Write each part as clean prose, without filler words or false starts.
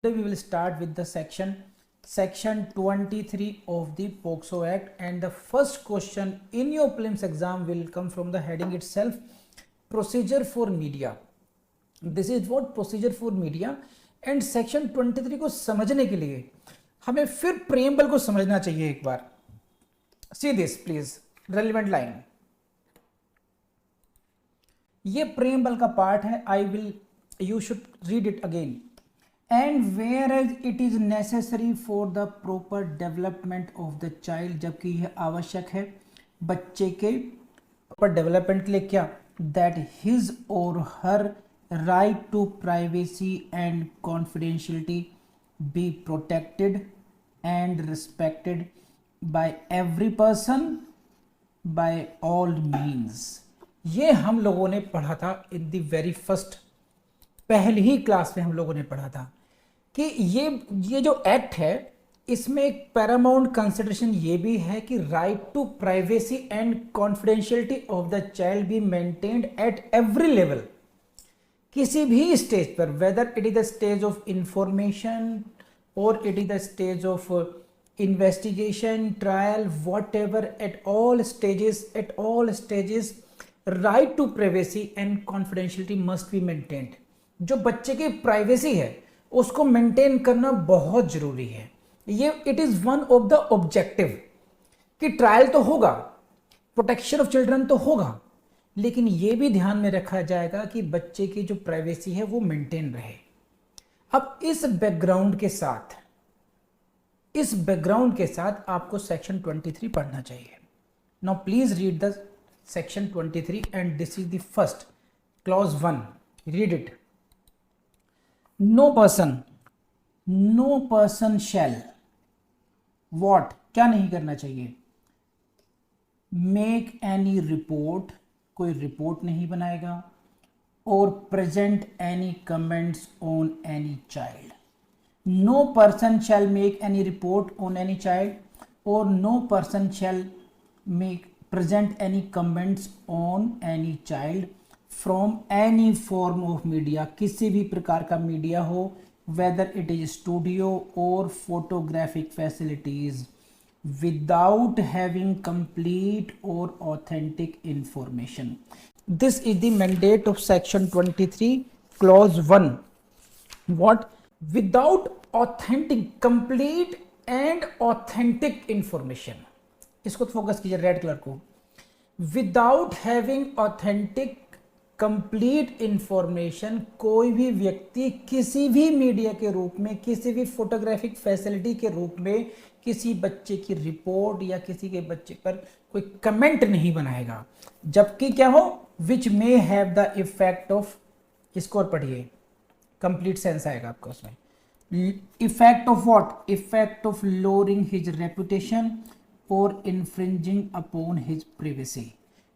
Today we will start with the section 23 of the POCSO Act, and the first question in your prelims exam will come from the heading itself, procedure for media. This is what procedure for media, and section 23 को समझने के लिए हमें फिर preamble को समझना चाहिए एक बार. See this please, relevant line. ये प्रेम्बल का पार्ट है. You should read it again. And whereas it is necessary for the proper development of the child, जबकि यह आवश्यक है बच्चे के proper development के लिए क्या, that his or her right to privacy and confidentiality be protected and respected by every person by all means. ये हम लोगों ने पढ़ा था in the very first, पहली ही क्लास में हम लोगों ने पढ़ा था कि ये जो एक्ट है इसमें एक पैरामाउंट कंसिडरेशन ये भी है कि right to privacy and confidentiality of the child be maintained at every level. किसी भी स्टेज पर, whether it is the stage of information और it is the stage of investigation, trial, whatever, at all stages right to privacy and confidentiality must be maintained. जो बच्चे की privacy है उसको maintain करना बहुत जरूरी है. ये it is one of the objective कि ट्रायल तो होगा, प्रोटेक्शन ऑफ चिल्ड्रन तो होगा, लेकिन ये भी ध्यान में रखा जाएगा कि बच्चे की जो प्राइवेसी है वो मेंटेन रहे. अब इस बैकग्राउंड के साथ आपको सेक्शन 23 पढ़ना चाहिए. Now please read the section 23 and this is the first clause 1. Read it. No person shall what, क्या नहीं करना चाहिए, make any report, कोई रिपोर्ट नहीं बनाएगा, और present any comments on any child. No person shall make any report on any child, or no person shall present any comments on any child from any form of media, किसी भी प्रकार का media हो, whether it is studio or photographic facilities, without having complete or authentic information. This is the mandate of section 23 clause 1. What? Without complete and authentic information. इसको focus कीजिए, red colour को. Without having authentic complete information, कोई भी व्यक्ति किसी भी media के रूप में, किसी भी फोटोग्राफिक फैसिलिटी के रूप में किसी बच्चे की रिपोर्ट या किसी के बच्चे पर कोई कमेंट नहीं बनाएगा, जबकि क्या हो, which may have the effect of, इसको और पढ़िए, कंप्लीट सेंस आएगा आपका उसमें. Effect of what, effect of lowering his reputation और इन्फ्रिंजिंग अपॉन हिज प्राइवेसी.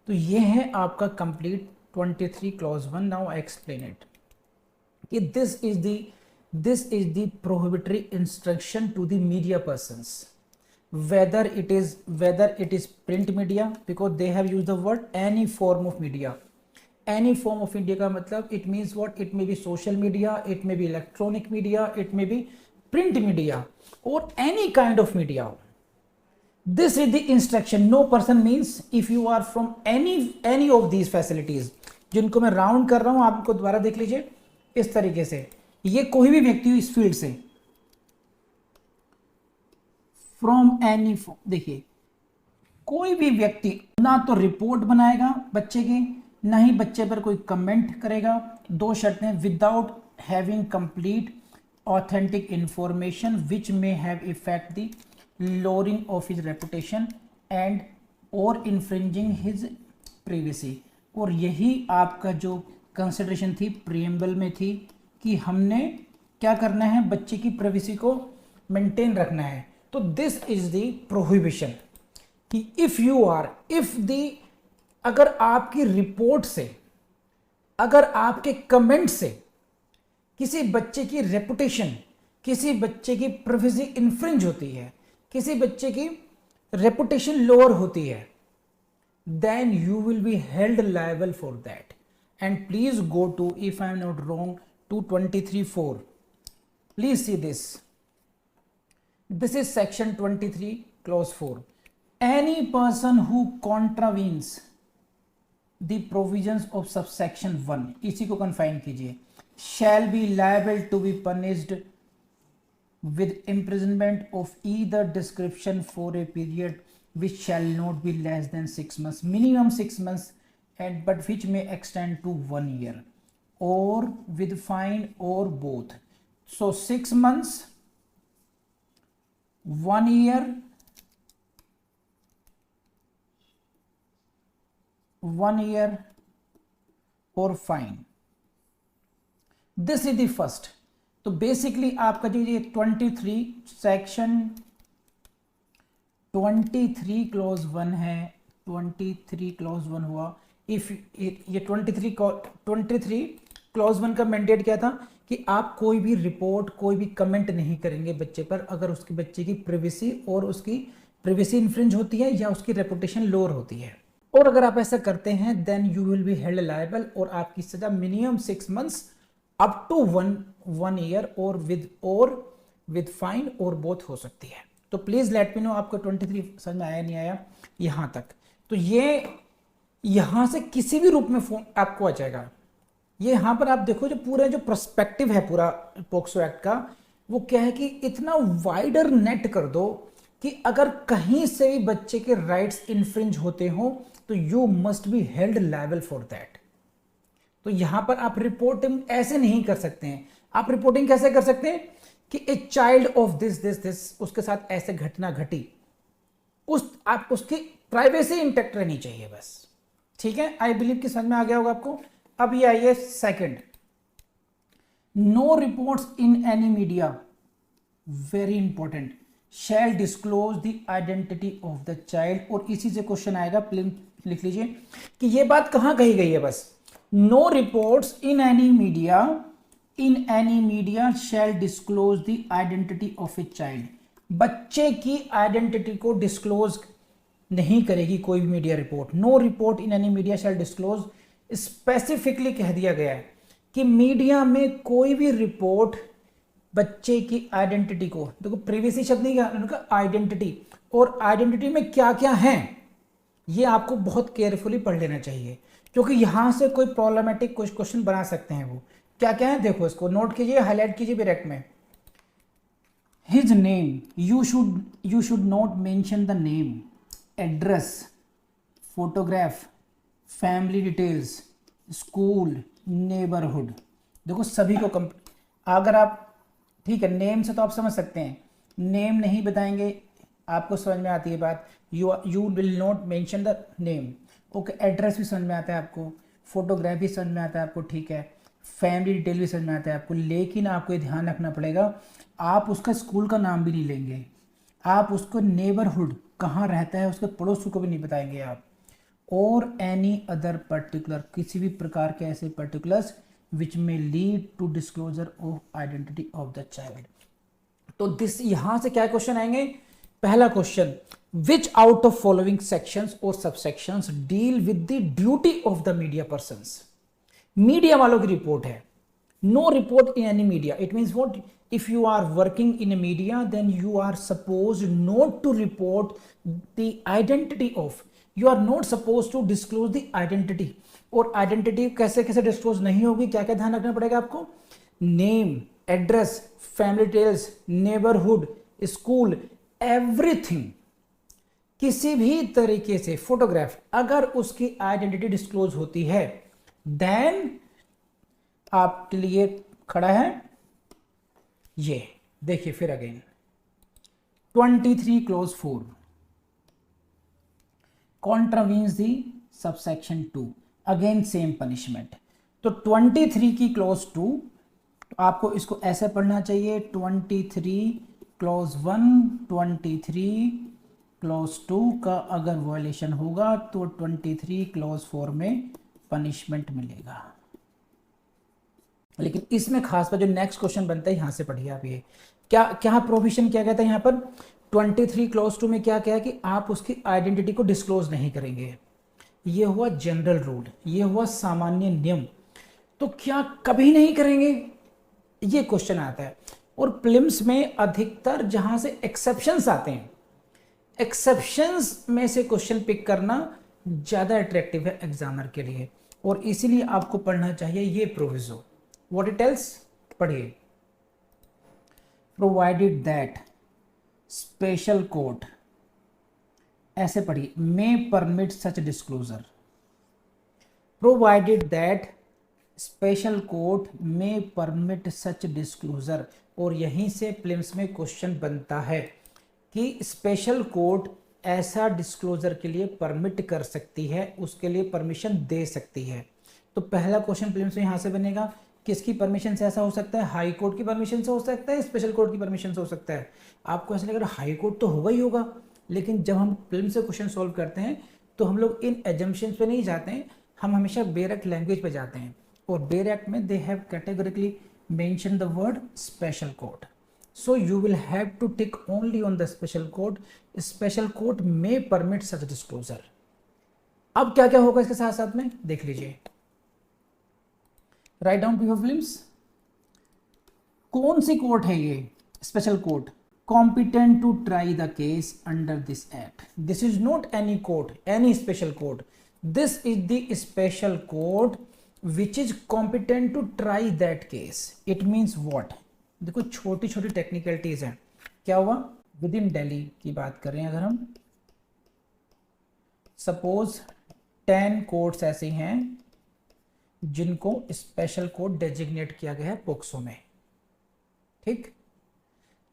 तो ये है आपका complete 23 clause 1. Now I explain it. This is the prohibitory instruction to the media persons, whether it is print media, because they have used the word any form of media. Any form of media का मतलब it means what? It may be social media, it may be electronic media, it may be print media, or any kind of media. This is the instruction. No person means if you are from any of these facilities, जिनको मैं round कर रहा हूं, आपको दोबारा देख लीजिए इस तरीके से. ये कोई भी व्यक्ति इस फील्ड से, फ्रॉम एनी, देखिए कोई भी व्यक्ति ना तो रिपोर्ट बनाएगा बच्चे की, ना ही बच्चे पर कोई कमेंट करेगा. दो शर्तें, without having complete authentic information which may have effect the lowering of his reputation and or infringing his privacy. और यही आपका जो कंसिडरेशन थी प्रीएम्बल में थी कि हमने क्या करना है, बच्चे की प्राइवेसी को मेंटेन रखना है. तो दिस इज द प्रोहिबिशन कि अगर आपकी रिपोर्ट से, अगर आपके कमेंट से किसी बच्चे की रेपुटेशन, किसी बच्चे की प्राइवेसी इन्फ्रिंज होती है, किसी बच्चे की रेपुटेशन लोअर होती है, then you will be held liable for that. And please go to, if I am not wrong, to 23(4). Please see this. This is section 23 clause 4. Any person who contravenes the provisions of subsection 1, इसी को confine कीजिए, shall be liable to be punished with imprisonment of either description for a period which shall not be less than 6 months, minimum 6 months, and but which may extend to 1 year, or with fine or both. So 6 months, 1 year, 1 year और fine. This is the first. तो basically आपका जो ये 23 section 23 clause 1 है, 23 clause 1 हुआ. If ये 23 clause 1 का mandate क्या था कि आप कोई भी रिपोर्ट, कोई भी कमेंट नहीं करेंगे बच्चे पर अगर उसके बच्चे की प्राइवेसी और उसकी प्राइवेसी इन्फ्रिंज होती है या उसकी रेपुटेशन लोअर होती है. और अगर आप ऐसा करते हैं then you will be held liable, और आपकी सजा minimum 6 months up to 1 year और विद फाइन और बोथ हो सकती है. तो प्लीज लेट मी नो आपको 23 समझ में आया नहीं आया यहां तक. तो ये यहां से किसी भी रूप में फोन आपको आ जाएगा. ये यहां पर आप देखो जो पूरा जो पर्सपेक्टिव है पूरा पोक्सो एक्ट का, वो क्या है कि इतना वाइडर नेट कर दो कि अगर कहीं से भी बच्चे के राइट्स इन्फ्रिंज होते हो तो you must be held liable for that. तो यहां पर आप रिपोर्टिंग ऐसे नहीं कर सकते हैं. आप रिपोर्टिंग कैसे कर सकते हैं कि ए चाइल्ड ऑफ दिस उसके साथ ऐसे घटना घटी, आप उसकी प्राइवेसी इंटैक्ट रहनी चाहिए बस. ठीक है, आई बिलीव कि समझ में आ गया होगा आपको. अब ये आइए second, no reports in any media, very important, shall disclose the identity of the child. और इसी से क्वेश्चन आएगा, लिख लीजिए कि ये बात कहां कही गई है. बस no reports in any media shall disclose the identity of a child. बच्चे की आइडेंटिटी को डिस्क्लोज नहीं करेगी कोई भी media report. No report in any media shall disclose, specifically कह दिया गया है कि मीडिया में कोई भी रिपोर्ट बच्चे की आइडेंटिटी को, देखो प्रिवेसी शब्द नहीं कहा, उनका आइडेंटिटी, और आइडेंटिटी में क्या क्या है ये आपको बहुत केयरफुली पढ़ लेना चाहिए क्योंकि यहां से कोई प्रॉब्लमेटिक कुछ क्वेश्चन बना सकते हैं. वो क्या क्या है देखो, इसको नोट कीजिए, हाईलाइट कीजिए डायरेक्ट में. His name, you should not mention the name, address, photograph, family details, school, neighbourhood. देखो सभी को अगर आप, ठीक है, नेम से तो आप समझ सकते हैं, नेम नहीं बताएंगे आपको समझ में आती है बात. You will not mention the name. Okay, address भी समझ में आता है आपको, फोटोग्राफ भी समझ में आता है आपको, ठीक है, फैमिली डिटेल भी समझ में आता है आपको. लेकिन आपको ये ध्यान रखना पड़ेगा, आप उसका स्कूल का नाम भी नहीं लेंगे, आप उसको नेबरहुड कहाँ रहता है उसके पड़ोसी को भी नहीं बताएंगे आप, और एनी अदर पर्टिकुलर, किसी भी प्रकार के ऐसे particulars which may lead to disclosure of identity of the child. तो दिस यहां से क्या क्वेश्चन आएंगे. पहला question, which out of following sections और subsections deal with the duty of the media persons. Media वालों की रिपोर्ट है. No report in any media, it means what, if you are working in a media then you are supposed not to report the identity of, you are not supposed to disclose the identity. और identity कैसे कैसे disclose नहीं होगी, क्या क्या ध्यान रखना पड़ेगा आपको, name, address, family details, neighbourhood, school, everything. किसी भी तरीके से फोटोग्राफ अगर उसकी आइडेंटिटी डिस्क्लोज होती है देन आपके लिए खड़ा है ये. देखिए फिर अगेन 23 क्लॉज 4 कॉन्ट्रावीन्स दी सबसेक्शन 2, अगेन सेम पनिशमेंट. तो 23 की क्लॉज 2 आपको इसको ऐसे पढ़ना चाहिए, 23 क्लॉज 1, 23 क्लॉज 2 का अगर वायलेशन होगा तो 23 क्लॉज 4 में पनिशमेंट मिलेगा. लेकिन इसमें खास पर जो नेक्स्ट क्वेश्चन बनता है यहां से पढ़िए आप, ये क्या क्या प्रोविजन किया गया था यहाँ पर 23 क्लॉज 2 में. क्या क्या है कि आप उसकी आइडेंटिटी को डिस्क्लोज नहीं करेंगे. ये हुआ जनरल रूल, ये हुआ सामान्य नियम. तो क्या कभी नहीं करेंगे, ये क्वेश्चन आता है. और प्रीलिम्स में अधिकतर जहां से एक्सेप्शंस आते हैं, एक्सेप्शंस में से क्वेश्चन पिक करना ज़्यादा अट्रैक्टिव है एग्जामिनर के लिए, और इसीलिए आपको पढ़ना चाहिए ये प्रोविजो। व्हाट इट टेल्स, पढ़िए। प्रोवाइडेड दैट स्पेशल कोर्ट, ऐसे पढ़िए, may permit such disclosure. Provided that special court may permit such disclosure, और यहीं से प्रीलिम्स में क्वेश्चन बनता है कि स्पेशल कोर्ट ऐसा डिस्क्लोजर के लिए परमिट कर सकती है, उसके लिए परमिशन दे सकती है। तो पहला क्वेश्चन प्रीलिम्स में यहाँ से बनेगा, किसकी परमिशन से ऐसा हो सकता है? हाई कोर्ट की परमिशन से हो सकता है, स्पेशल कोर्ट की परमिशन से हो सकता है। आपको ऐसा लगेगा हाई कोर्ट तो होगा ही होगा, लेकिन जब हम प्रीलिम्स से क्वेश्चन सॉल्व करते हैं तो हम लोग इन एजम्पशंस पे नहीं जाते हैं, हम हमेशा बेयर एक्ट लैंग्वेज पे जाते हैं, और बेयर एक्ट में they have categorically mention the word special court. So you will have to tick only on the special court. Special court may permit such disclosure. अब क्या क्या होगा इसके साथ साथ में देख लीजिए। राइट डाउन बिफोर प्रीलिम्स, कौन सी कोर्ट है ये special court? Competent to try the case under this act. This is not any court, any special court, this is the special court which is competent to try that case. It means what? देखो छोटी छोटी technicalities हैं। क्या हुआ? With in Delhi की बात कर रहे हैं अगर हम, सपोज 10 कोर्ट्स ऐसी हैं जिनको स्पेशल कोर्ट डेजिग्नेट किया गया है पोक्सो में, ठीक?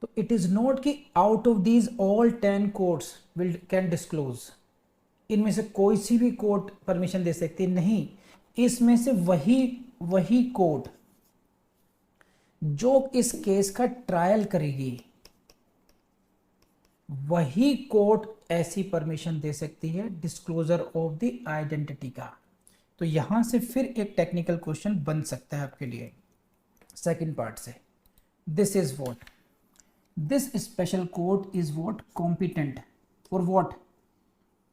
तो इट इज नॉट कि out of these all 10 courts will can disclose, इनमें से कोई सी भी कोर्ट परमिशन दे सकती, नहीं, इसमें से वही कोर्ट जो इस केस का ट्रायल करेगी, वही कोर्ट ऐसी परमिशन दे सकती है डिस्क्लोजर ऑफ द आइडेंटिटी का। तो यहां से फिर एक टेक्निकल क्वेश्चन बन सकता है आपके लिए सेकंड पार्ट से। This is what? This special court is what? Competent for what?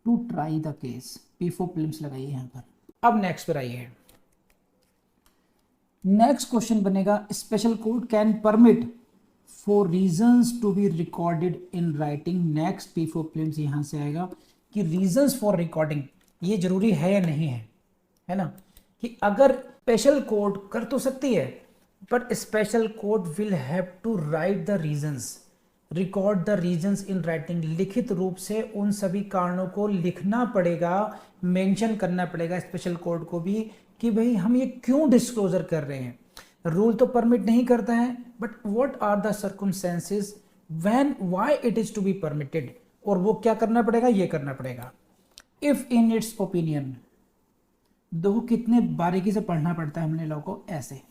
To try the case. P4 prelims लगाइए यहां पर। अब नेक्स्ट पर आइए। नेक्स्ट क्वेश्चन बनेगा, special court can permit for reasons to be recorded in writing. Next P4 prelims यहां से आएगा कि रीजंस फॉर रिकॉर्डिंग ये जरूरी है या नहीं है ना? कि अगर स्पेशल कोर्ट कर तो सकती है, but special court will have to write the reasons, record the reasons in writing. लिखित रूप से उन सभी कारणों को लिखना पड़ेगा, मेंशन करना पड़ेगा स्पेशल कोर्ट को भी कि भाई हम ये क्यों डिस्क्लोजर कर रहे हैं। रूल तो परमिट नहीं करता है, but what are the circumstances when why it is to be permitted, और वो क्या करना पड़ेगा? ये करना पड़ेगा। इफ इन इट्स ओपिनियन, दो कितने बारीकी से पढ़ना पड़ता है हमने लोगों को, ऐसे।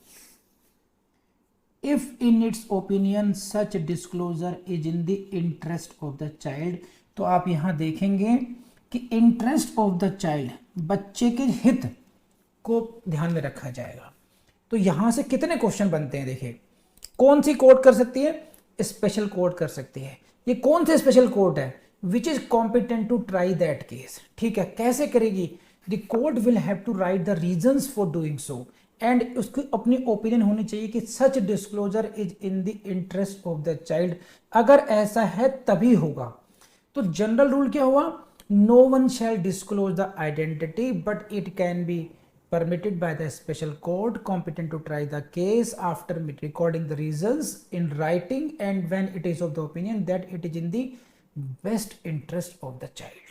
If in its opinion such disclosure is in the interest of the child, तो आप यहां देखेंगे कि इंटरेस्ट ऑफ द चाइल्ड, बच्चे के हित को ध्यान में रखा जाएगा। तो यहां से कितने क्वेश्चन बनते हैं देखिए। कौन सी कोर्ट कर सकती है? स्पेशल कोर्ट कर सकती है। ये कौन से स्पेशल कोर्ट है? Which is competent to try that case. ठीक है, कैसे करेगी? The court will have to write the reasons for doing so, and उसकी अपनी ओपिनियन होनी चाहिए कि such disclosure is in the interest of the child. अगर ऐसा है तभी होगा। तो जनरल रूल क्या हुआ? No one shall disclose the identity, but it can be permitted by the special court competent to try the case after recording the reasons in writing and when it is of the opinion that it is in the best interest of the child।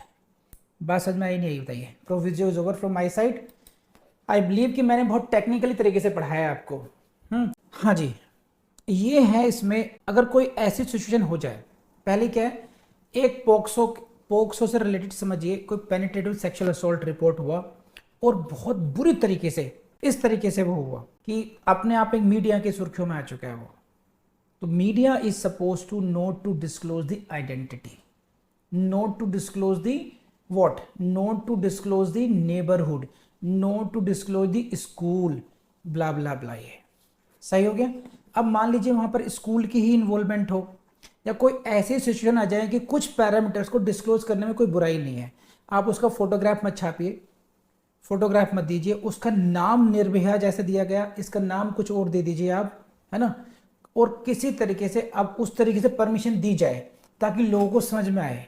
बात समझ में आई नहीं आई बताइए? Proviso is over from my side. I believe कि मैंने बहुत technically तरीके से पढ़ाया है आपको। हाँ जी, ये है इसमें अगर कोई ऐसी सिचुएशन हो जाए, पहले क्या है, एक पोक्सो से रिलेटेड समझिए, कोई पेनिट्रेटिव सेक्सुअल असॉल्ट रिपोर्ट हुआ और बहुत बुरी तरीके से, इस तरीके से वो हुआ कि अपने आप एक मीडिया की सुर्खियों में आ चुका है वो। तो media is suppose to not to disclose the identity, not to disclose the what, not to disclose the neighbourhood, not to disclose the school, blah blah blah. ये सही हो गया। अब मान लीजिए वहां पर स्कूल की ही इन्वॉल्वमेंट हो, या कोई ऐसी सिचुएशन आ जाए कि कुछ पैरामीटर्स को डिस्क्लोज करने में कोई बुराई नहीं है, आप उसका फोटोग्राफ मत छापिए, फोटोग्राफ मत दीजिए, उसका नाम निर्भया जैसे दिया गया, इसका नाम कुछ और दे दीजिए आप, है ना, और किसी तरीके से अब उस तरीके से परमिशन दी जाए ताकि लोगों को समझ में आए।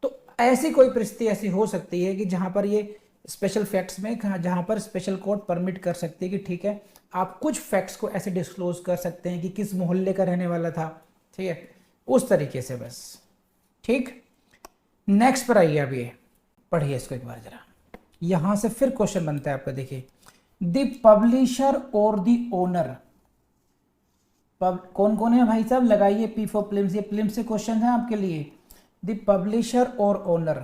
तो ऐसी कोई परिस्थिति ऐसी हो सकती है कि जहां पर ये स्पेशल फैक्ट्स में जहां पर स्पेशल कोर्ट परमिट कर सकती है कि ठीक है आप कुछ फैक्ट्स को ऐसे डिस्क्लोज कर सकते हैं कि किस मोहल्ले का रहने वाला था, ठीक है, उस तरीके से बस। ठीक, नेक्स्ट पर आइए, अब ये पढ़िए इसको एक बार जरा। यहां से फिर क्वेश्चन बनता है आपका, देखिए द पब्लिशर और द ओनर, कौन कौन है भाई साहब, लगाइए पी फॉर प्लिम्स, ये प्लिम्स से क्वेश्चन है आपके लिए। द पब्लिशर और ओनर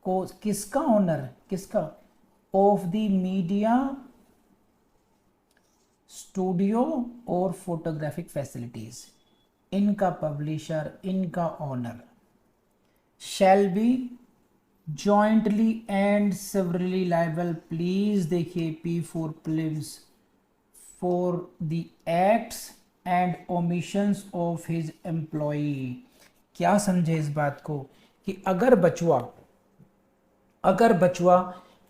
को, किसका ओनर, किसका, ऑफ द मीडिया स्टूडियो और फोटोग्राफिक फैसिलिटीज, इनका पब्लिशर, इनका owner shall be jointly and severally liable, please देखिए पी फॉर प्लिम्स, for the acts and omissions of his employee. क्या समझे इस बात को कि अगर बचुआ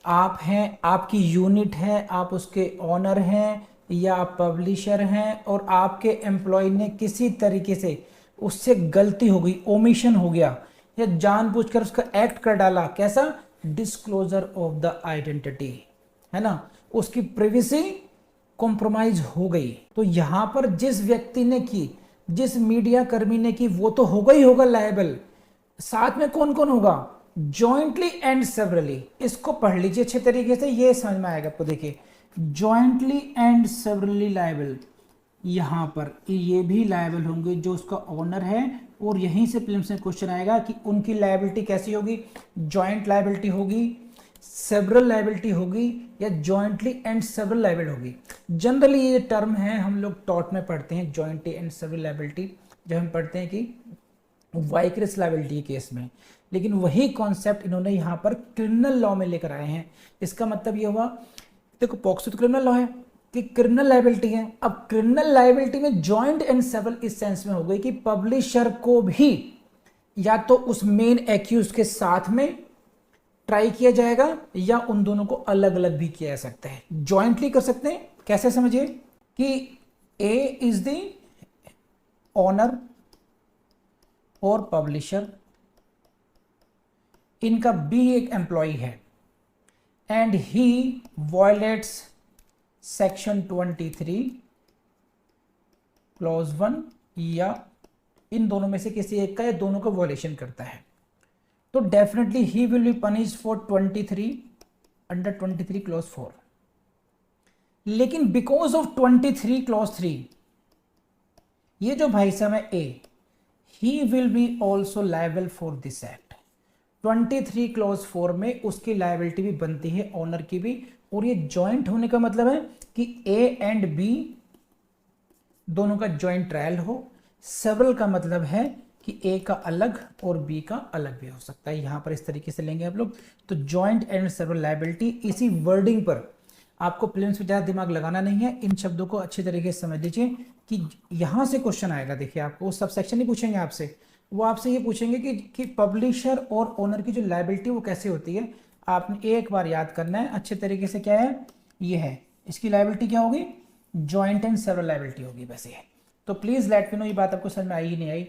आप हैं, आपकी यूनिट है, आप उसके ओनर हैं या आप पब्लिशर हैं और आपके एम्प्लॉय ने किसी तरीके से उससे गलती हो गई, ओमिशन हो गया या जानबूझकर उसका एक्ट कर डाला, कैसा, डिस्क्लोजर ऑफ द आइडेंटिटी, है ना, उसकी प्राइवेसी कॉम्प्रोमाइज हो गई, तो यहां पर जिस व्यक्ति ने की, जिस मीडिया कर्मी ने की, वो तो होगा ही होगा लायबल। साथ में कौन कौन होगा, जॉइंटली एंड सेवरली, इसको पढ़ लीजिए अच्छे तरीके से, ये समझ में आएगा आपको। देखिए जॉइंटली एंड सेवरली लायबल, यहां पर ये भी लायबल होंगे जो उसका ओनर है, और यहीं से प्रीलिम्स में क्वेश्चन आएगा कि उनकी लायबिलिटी कैसी होगी, जॉइंट लायबिलिटी होगी, सेवरल लायबिलिटी होगी या जॉइंटली एंड सेवरल लायबिलिटी होगी। जनरली ये टर्म है हम लोग टॉट में पढ़ते हैं, जॉइंटली एंड सेवरल लायबिलिटी, जब हम पढ़ते हैं कि वाइकरस लायबिलिटी केस में, लेकिन वही कॉन्सेप्ट इन्होंने यहाँ पर क्रिमिनल लॉ में लेकर आए हैं। इसका मतलब ये हुआ, देखो पॉक्सो तो क्रिमिनल लॉ है कि क्रिमिनल लायबिलिटी है, अब क्रिमिनल लायबिलिटी में जॉइंट एंड सेवरल इस सेंस में हो गई कि पब्लिशर को भी या तो उस मेन एक्यूज के साथ में ट्राई किया जाएगा या उन दोनों को अलग अलग भी किया जा सकता है, जॉइंटली कर सकते हैं। कैसे समझिए कि ए इज द ओनर और पब्लिशर, इनका बी एक एम्प्लॉय है and he violets section 23 clause 1 या इन दोनों में से किसी एक का या दोनों का वायलेशन करता है, तो definitely he will be punished for 23 under 23 clause 4। लेकिन बिकॉज ऑफ 23 क्लॉज 3, ये जो भाई साहब है a, he will be also liable for this act. 23 clause 4 में उसकी लायबिलिटी भी बनती है, ओनर की भी, और ये जॉइंट होने का मतलब है कि ए एंड बी दोनों का जॉइंट ट्रायल हो। सेवरल का मतलब है कि ए का अलग और बी का अलग भी हो सकता है, यहां पर इस तरीके से लेंगे आप लोग। तो जॉइंट एंड सेवरल लायबिलिटी, इसी वर्डिंग पर आपको प्रीलिम्स में ज़्यादा दिमाग लगाना नहीं है, इन शब्दों को अच्छे तरीके से समझ लीजिए कि यहां से क्वेश्चन आएगा। देखिए आपको वो सब सेक्शन नहीं पूछेंगे आपसे, वो आपसे ये पूछेंगे कि पब्लिशर और ओनर की जो लायबिलिटी वो कैसे होती है। आपने एक बार याद करना है अच्छे तरीके से, क्या है, ये है, इसकी लायबिलिटी क्या होगी, जॉइंट एंड सेवरल लायबिलिटी होगी। वैसे है तो प्लीज़ लेट मी नो ये बात आपको समझ में आई ही नहीं आई।